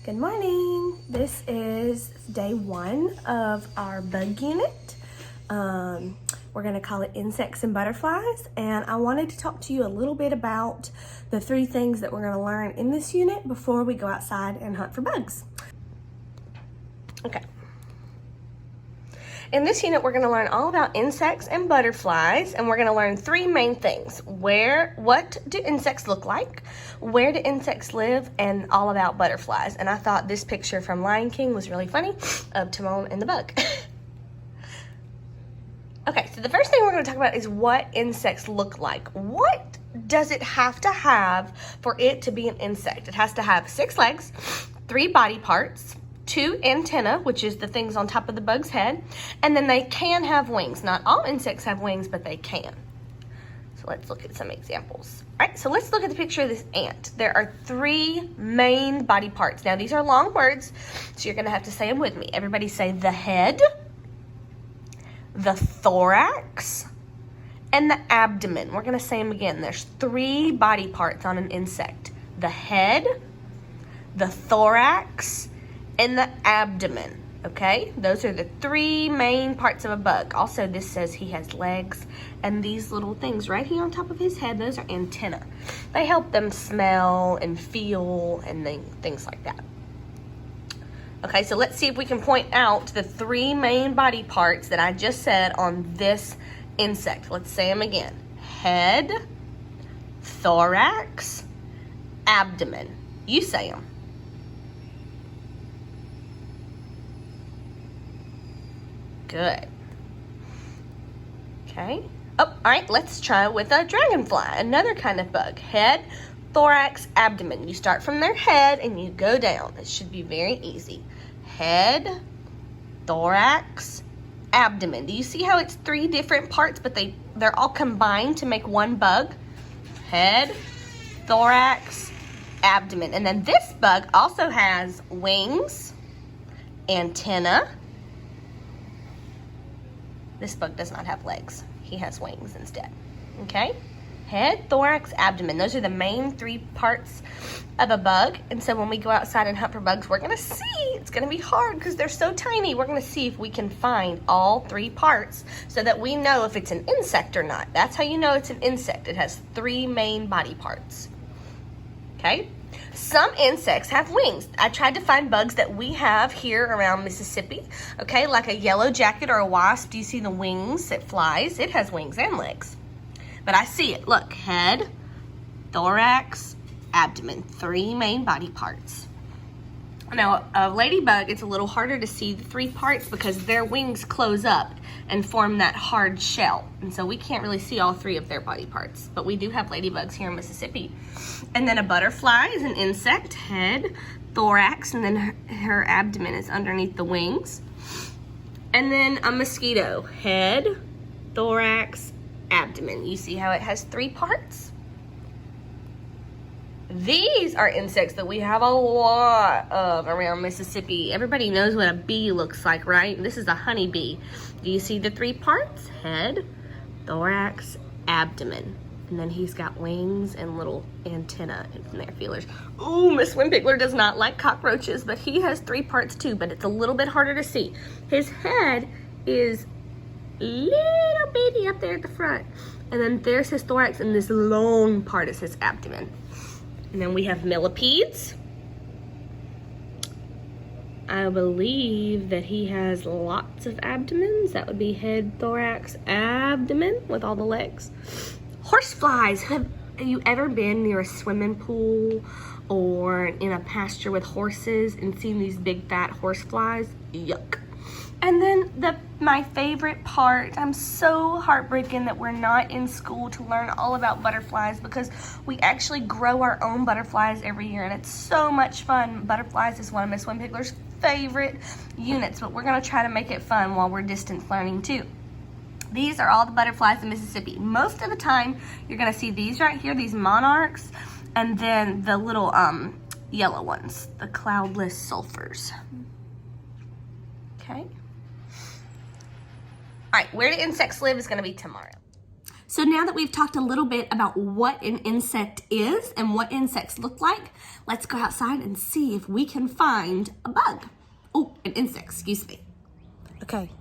Good morning. This is day one of our bug unit. We're going to call it Insects and Butterflies, and I wanted to talk to you a little bit about the 3 things that we're going to learn in this unit before we go outside and hunt for bugs. Okay. In this unit, we're going to learn all about insects and butterflies, and we're going to learn 3 main things. What do insects look like? Where do insects live? And all about butterflies. And I thought this picture from Lion King was really funny of Timon and the bug. Okay, so the first thing we're going to talk about is what insects look like. What does it have to have for it to be an insect? It has to have 6 legs, 3 body parts, 2 antennae, which is the things on top of the bug's head, and then they can have wings. Not all insects have wings, but they can. So let's look at some examples. All right, so let's look at the picture of this ant. There are 3 main body parts. Now, these are long words, so you're gonna have to say them with me. Everybody say the head, the thorax, and the abdomen. We're gonna say them again. There's 3 body parts on an insect. The head, the thorax, and the abdomen, okay? Those are the 3 main parts of a bug. Also, this says he has legs, and these little things right here on top of his head, those are antennae. They help them smell and feel and things like that. Okay, so let's see if we can point out the 3 main body parts that I just said on this insect. Let's say them again. Head, thorax, abdomen. You say them. Good. Okay. Oh, all right, let's try with a dragonfly, another kind of bug. Head, thorax, abdomen. You start from their head and you go down. It should be very easy. Head, thorax, abdomen. Do you see how it's 3 different parts, but they're all combined to make one bug? Head, thorax, abdomen. And then this bug also has wings, antenna. This bug does not have legs. He has wings instead, okay? Head, thorax, abdomen. Those are the main 3 parts of a bug. And so when we go outside and hunt for bugs, we're gonna see, it's gonna be hard because they're so tiny. We're gonna see if we can find all 3 parts so that we know if it's an insect or not. That's how you know it's an insect. It has 3 main body parts, okay? Some insects have wings. I tried to find bugs that we have here around Mississippi, okay, like a yellow jacket or a wasp. Do you see the wings? It flies. It has wings and legs. But I see it. Look, head, thorax, abdomen, 3 main body parts. Now, a ladybug, it's a little harder to see the 3 parts because their wings close up and form that hard shell. And so we can't really see all 3 of their body parts. But we do have ladybugs here in Mississippi. And then a butterfly is an insect, head, thorax, and then her abdomen is underneath the wings. And then a mosquito, head, thorax, abdomen. You see how it has 3 parts? These are insects that we have a lot of around Mississippi. Everybody knows what a bee looks like, right? This is a honeybee. Do you see the 3 parts? Head, thorax, abdomen. And then he's got wings and little antenna in their feelers. Ooh, Miss Wimpigler does not like cockroaches, but he has 3 parts too, but it's a little bit harder to see. His head is little bitty up there at the front. And then there's his thorax, and this long part is his abdomen. And then we have millipedes. I believe that he has lots of abdomens. That would be head, thorax, abdomen with all the legs. Horseflies. Have you ever been near a swimming pool or in a pasture with horses and seen these big fat horseflies? Yuck. And then my favorite part, I'm so heartbroken that we're not in school to learn all about butterflies because we actually grow our own butterflies every year and it's so much fun. Butterflies is one of Miss Wimpigler's favorite units, but we're gonna try to make it fun while we're distance learning too. These are all the butterflies in Mississippi. Most of the time, you're gonna see these right here, these monarchs, and then the little yellow ones, the cloudless sulfurs. Okay. All right, where do insects live is gonna be tomorrow. So now that we've talked a little bit about what an insect is and what insects look like, let's go outside and see if we can find a bug. Oh, an insect, excuse me. Okay,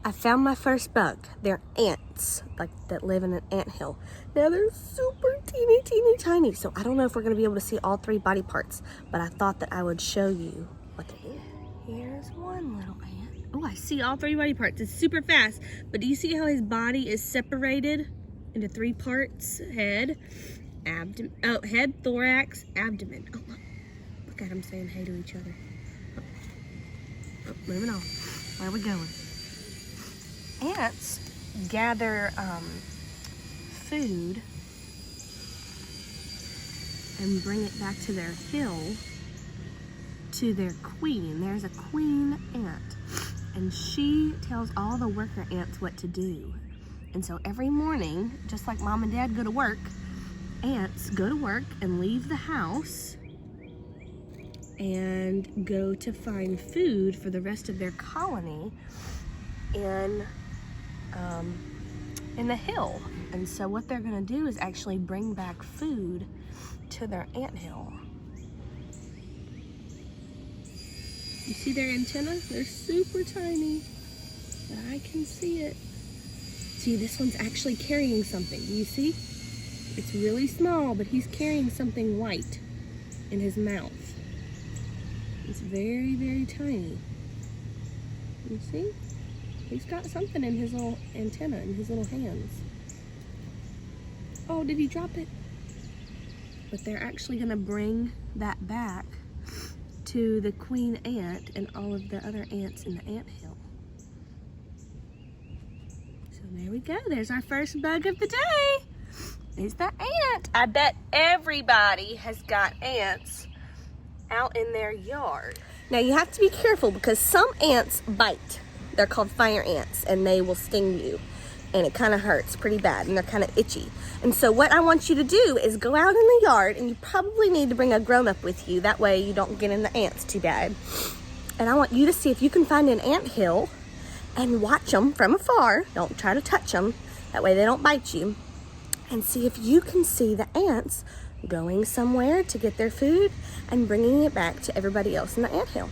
I found my first bug. They're ants, like that live in an anthill. Now they're super teeny tiny, so I don't know if we're gonna be able to see all 3 body parts, but I thought that I would show you what they do. Here's one little ant. Oh, I see all 3 body parts. It's super fast, but do you see how his body is separated into 3 parts? Head, head, thorax, abdomen. Oh, look at them saying hey to each other. Oh, moving on. Where are we going? Ants gather food and bring it back to their hill, to their queen. There's a queen ant, and she tells all the worker ants what to do. And so every morning, just like mom and dad go to work, ants go to work and leave the house and go to find food for the rest of their colony in the hill. And so what they're gonna do is actually bring back food to their anthill. You see their antennas? They're super tiny, but I can see it. See, this one's actually carrying something. Do you see? It's really small, but he's carrying something white in his mouth. It's very tiny. You see? He's got something in his little antenna, in his little hands. Oh, did he drop it? But they're actually gonna bring that back to the queen ant and all of the other ants in the anthill. So there we go. There's our first bug of the day. Is the ant. I bet everybody has got ants out in their yard. Now you have to be careful because some ants bite. They're called fire ants, and they will sting you, and it kind of hurts pretty bad, and they're kind of itchy. And so what I want you to do is go out in the yard, and you probably need to bring a grown-up with you. That way you don't get in the ants too bad. And I want you to see if you can find an ant hill and watch them from afar. Don't try to touch them. That way they don't bite you. And see if you can see the ants going somewhere to get their food and bringing it back to everybody else in the anthill.